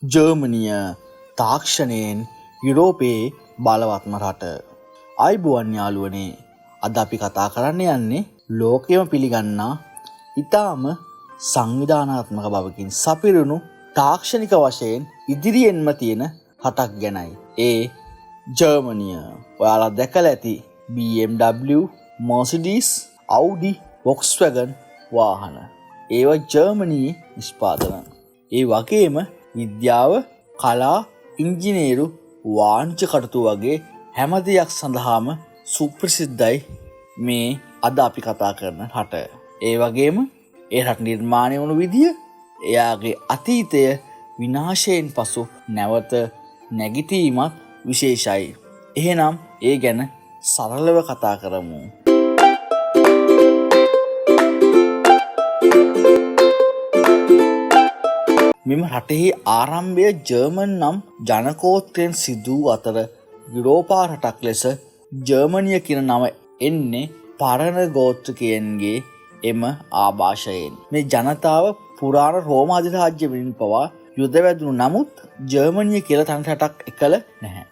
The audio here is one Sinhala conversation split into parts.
ජර්මනිය තාක්ෂණයෙන් යුරෝපයේ බලවත්ම රට. අයිබුවන් යාළුවනේ, අද අපි කතා කරන්න යන්නේ ලෝකයම පිළිගන්නා ඉතාම සංවිධානාත්මක බවකින් සපිරුණු තාක්ෂණික වශයෙන් ඉදිරියෙන්ම තියෙන රටක් ගැනයි. ඒ ජර්මනිය. ඔයාලා දැකලා ඇති BMW, Mercedes, Audi, Volkswagen වාහන. ඒවා ජර්මනියේ නිෂ්පාදන. ඒ වගේම විද්‍යාව, කලා, ඉංජිනේරු, වාණිජ කටයුතු වගේ හැම දෙයක් සඳහාම සුප්‍රසිද්ධයි මේ අද අපි කතා කරන රට. ඒ වගේම ඒ රට නිර්මාණය වුණු විදිය, එයාගේ අතීතය විනාශයෙන් පසු නැවත නැගිටීමත් විශේෂයි. එහෙනම් ඒ ගැන සරලව කතා කරමු. මෙම රටෙහි ආරම්භය ජර්මන් නම් ජනකෝත්‍රයෙන් සිදු අතර යුරෝපා රටක් ලෙස ජර්මනිය කියන නම එන්නේ පරණ ගෝත්‍රිකයන්ගේ එම ආභාෂයෙන්. මේ ජනතාව පුරාණ රෝම අධිරාජ්‍යවලින් පවා යුද වැදුණු නමුත් ජර්මනිය කියලා තනි රටක් එකල නැහැ.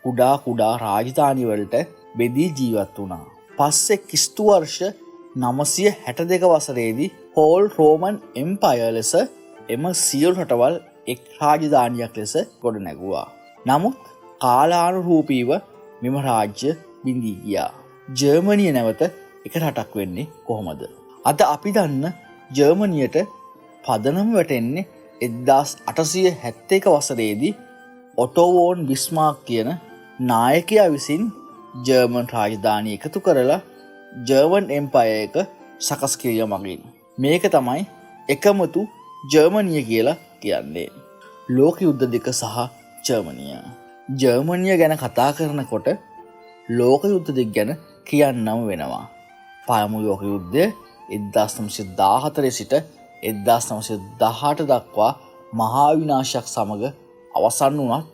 කුඩා රාජධානි වලට බෙදී ජීවත් වුණා. පස්සේ ක්‍රිස්තු වර්ෂ 962 වසරේදී හෝල් රෝමන් එම්පයර් ලෙස එම සියලු රටවල් එක් රාජධානියක් ලෙස ගොඩ නැගුවා. නමුත් කාලානුරූපීව මෙම රාජ්‍ය බිඳී ගියා. ජර්මනිය නැවත එක රටක් වෙන්නේ කොහොමද? අද අපි දන්න ජර්මනියට පදනම වැටෙන්නේ 1871 වසරේදී ඔටෝ වෝන් බිස්මාර්ක් කියන නායකයා විසින් ජර්මන් රාජධානිය එකතු කරලා ජර්මන් එම්පයර් එක සකස් කිරීම මගින්. මේක තමයි එකමුතු ජර්මනිය කියලා කියන්නේ. ලෝක යුද්ධ දෙක සහ ජර්මනිය. ජර්මනිය ගැන කතා කරනකොට ලෝක යුද්ධ දෙක ගැන කියන්නම වෙනවා. පළමු ලෝක යුද්ධය 1914 සිට 1918 දක්වා මහා විනාශයක් සමග අවසන් වුණත්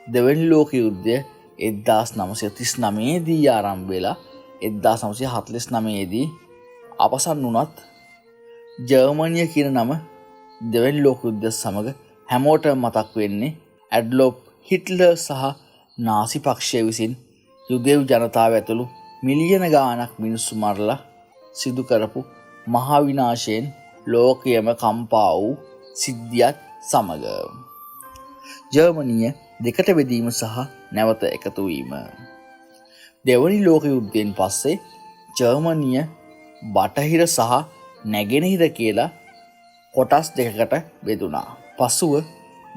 දෙවැනි ලෝක යුද්ධය 1939 දී ආරම්භ වෙලා 1949 දී අවසන් වුණත් ජර්මනිය කියන නම දෙවැනි ලෝක යුද්ධය සමග හැමෝටම මතක් වෙන්නේ ඇඩ්ලොෆ් හිට්ලර් සහ නාසි පක්ෂය විසින් යුදෙව් ජනතාව ඇතුළු මිලියන ගාණක් මිනිස්සු මරලා සිදු කරපු මහා විනාශයෙන් ලෝකයම කම්පා වූ සිද්ධියත් සමග. ජර්මනිය දෙකට බෙදීම සහ නැවත එකතු වීම. දෙවැනි ලෝක යුද්ධයෙන් පස්සේ ජර්මනිය බටහිර සහ නැගෙනහිර කියලා කොටස් දෙකකට බෙදුණා. පසුව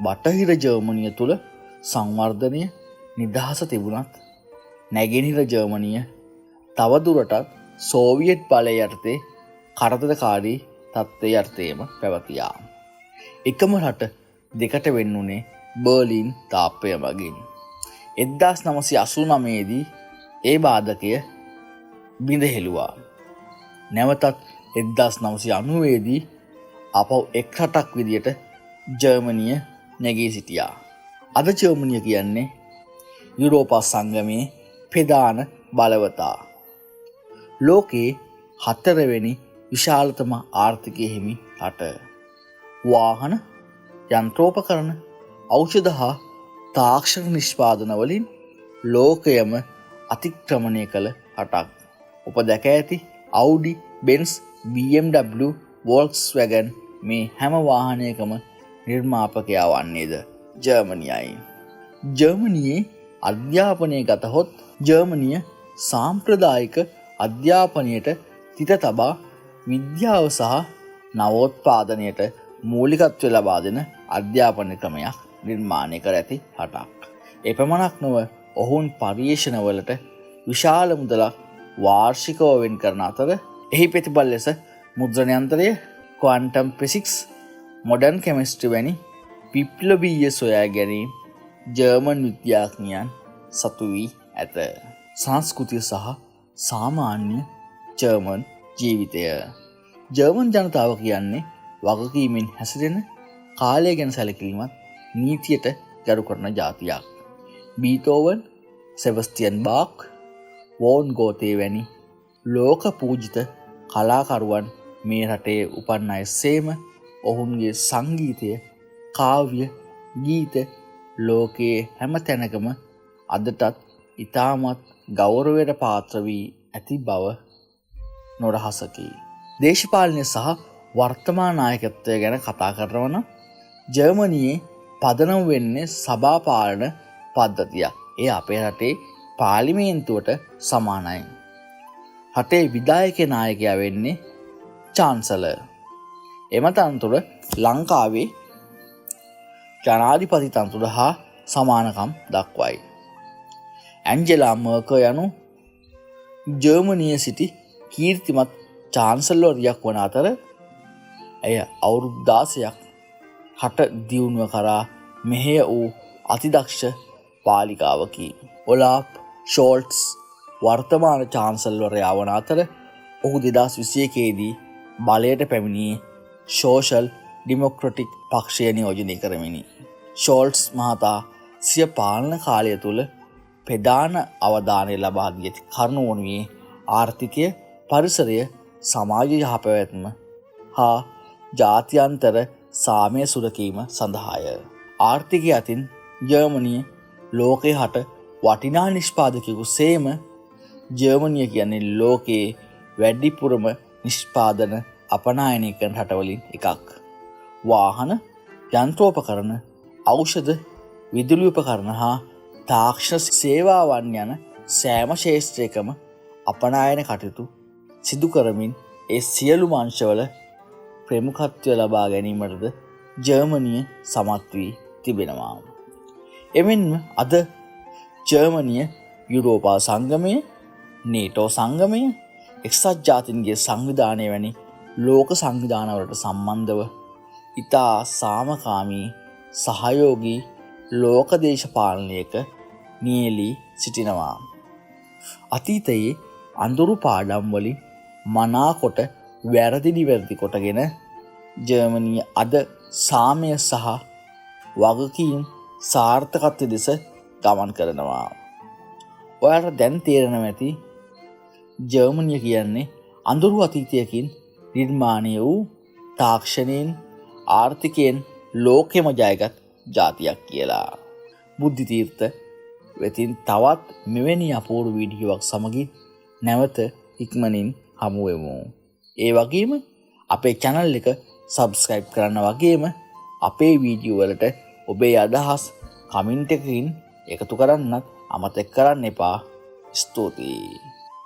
බටහිර ජර්මනිය තුළ සංවර්ධනය, නිදහස තිබුණත් නැගෙනහිර ජර්මනිය තවදුරටත් සෝවියට් බලය යටතේ කරදරකාරී තත්ත්වයේ යටතේම පැවතියා. එකම රට දෙකට වෙන්නුනේ බර්ලින් තාප්පය මගින්. 1989 දී ඒ බාධකය බිඳ හෙළුවා. නැවතත් 1990 දී අපව එක් රටක් විදියට ජර්මනිය නැගී සිටියා. අද ජර්මනිය කියන්නේ යුරෝපා සංගමයේ ප්‍රධාන බලවතා. ලෝකයේ 4 වෙනි විශාලතම ආර්ථිකය හිමි රට. වාහන, යන්ත්‍රෝපකරණ, ඖෂධ හා තාක්ෂණ නිෂ්පාදන වලින් ලෝකයම අතික්‍රමණය කළ රටක්. ඔබ දැක ඇති Audi, Benz, BMW, Volkswagen මේ හැම වාහනයකම නිර්මාපකයා වන්නේද ජර්මනියයි. ජර්මනියේ අධ්‍යාපනය ගතහොත් ජර්මනිය සාම්ප්‍රදායික අධ්‍යාපනයට තිත තබා විද්‍යාව සහ නවෝත්පාදනයට මූලිකත්වය ලබා දෙන අධ්‍යාපන ක්‍රමයක් නිර්මාණය කර ඇති රටක්. එපමණක් නොව ඔවුන් පර්යේෂණවලට විශාල මුදලක් වාර්ෂිකව වෙන් කරන අතර එහි ප්‍රතිඵල ලෙස මුද්‍රණයන්ත්‍රය, ක්වොන්ටම් ෆිසික්ස්, මොඩර්න් කෙමිස්ට්‍රි වැනි විප්ලවීය සොයා ගැනීම් ජර්මන් විද්‍යාඥයන් සතු වී ඇත. සංස්කෘතිය සහ සාමාන්‍ය ජර්මන් ජීවිතය. ජර්මන් ජනතාව කියන්නේ වගකීමෙන් හැසිරෙන, කාලය ගැන සැලකිලිමත්, නීතියට ගරු කරන ජාතියක්. බීතෝවන්, සෙබස්ටියන් බාක්, වෝන් ගෝතේ වැනි ලෝක පූජිත කලාකරුවන් මේ රටේ උපන් අය සේම ඔවුන්ගේ සංගීතය, කාව්‍ය, ගීත ලෝකයේ හැම තැනකම අදටත් ඉතාමත් ගෞරවයට පාත්‍ර වී ඇති බව නොරහසකි. දේශපාලනය සහ වර්තමාන නායකත්වය ගැන කතා කරනවා නම් ජර්මනියේ පදනම් වෙන්නේ සභාපාලන පද්ධතියක්. ඒ අපේ රටේ පාර්ලිමේන්තුවට සමානයි. රටේ විධායක නායකයා වෙන්නේ චාන්සලර්. එම තනතුර ලංකාවේ ජනාධිපති තනතුර හා සමානකම් දක්වයි. ඇන්ජෙලා මර්කල් යනු ජර්මනියේ සිටි කීර්තිමත් චාන්සලර්යක් වන අතර ඇය අවුරුදු 16ක් රට දියුණුව කරා මෙහෙය වූ අතිදක්ෂ පාලිකාවකි. ඔලාෆ් ෂෝල්ට්ස් වර්තමාන චාන්සලර්වරයා වන අතර ඔහු 2021 දී බලයට පැමිණියේ සෝෂල් ඩෙමොක්‍රැටික් පක්ෂය නියෝජනය කරමිනි. ෂෝල්ට්ස් මහතා සිය පාලන කාලය තුළ ප්‍රධාන අවධානය ලබා දී ඇති කරුණු වනුයේ ආර්ථිකය, පරිසරය, සමාජ යහපැවැත්ම හා ජාත්‍යන්තර සාමය සුරකීම සඳහාය. ආර්ථිකය අතින් ජර්මනිය ලෝකයේ හට වටිනා නිෂ්පාදකයෙකු සේම ජර්මනිය කියන්නේ ලෝකයේ වැඩිපුරම නිෂ්පාදන අපනයනය කරන රටවලින් එකක්. වාහන, යන්ත්‍රෝපකරණ, ඖෂධ, විදුලි උපකරණ හා තාක්ෂණ සේවාවන් යන සෑම ක්ෂේත්‍රයකම අපනයන කටයුතු සිදු කරමින් ඒ සියලු අංශවල ප්‍රමුඛත්වය ලබා ගැනීමටද ජර්මනිය සමත් වී තිබෙනවා. එමෙන්ම අද ජර්මනිය යුරෝපා සංගමය, නේටෝ සංගමය, එක්සත් ජාතීන්ගේ සංවිධානය වැනි ලෝක සංවිධානවලට සම්බන්ධව ඉතා සාමකාමී සහයෝගී ලෝක දේශපාලනයක නියැලී සිටිනවා. අතීතයේ අඳුරු පාඩම් වලින් මනාකොට වැරදි නිවැරදි කොටගෙන ජර්මනිය අද සාමය සහ වගකීම් සාර්ථකත්වය දෙස ගමන් කරනවා. ඔයාලට දැන් තේරෙනවා ඇති ජර්මනිය කියන්නේ අඳුරු අතීතයකින් නිර්මාණය වූ තාක්ෂණයෙන් ආර්ථිකයෙන් ලෝකෙම ජයගත් ජාතියක් කියලා. බුද්ධි තීර්ථ වෙතින් තවත් මෙවැනි අපූර්ව වීඩියෝවක් සමගින් නැවත ඉක්මනින් හමු වෙමු. ඒ වගේම අපේ channel එක subscribe කරන්න වගේම අපේ වීඩියෝ වලට ඔබේ අදහස් කමෙන්ට් එකකින් එකතු කරන්නත් අමතක කරන්න එපා. ස්තුතියි.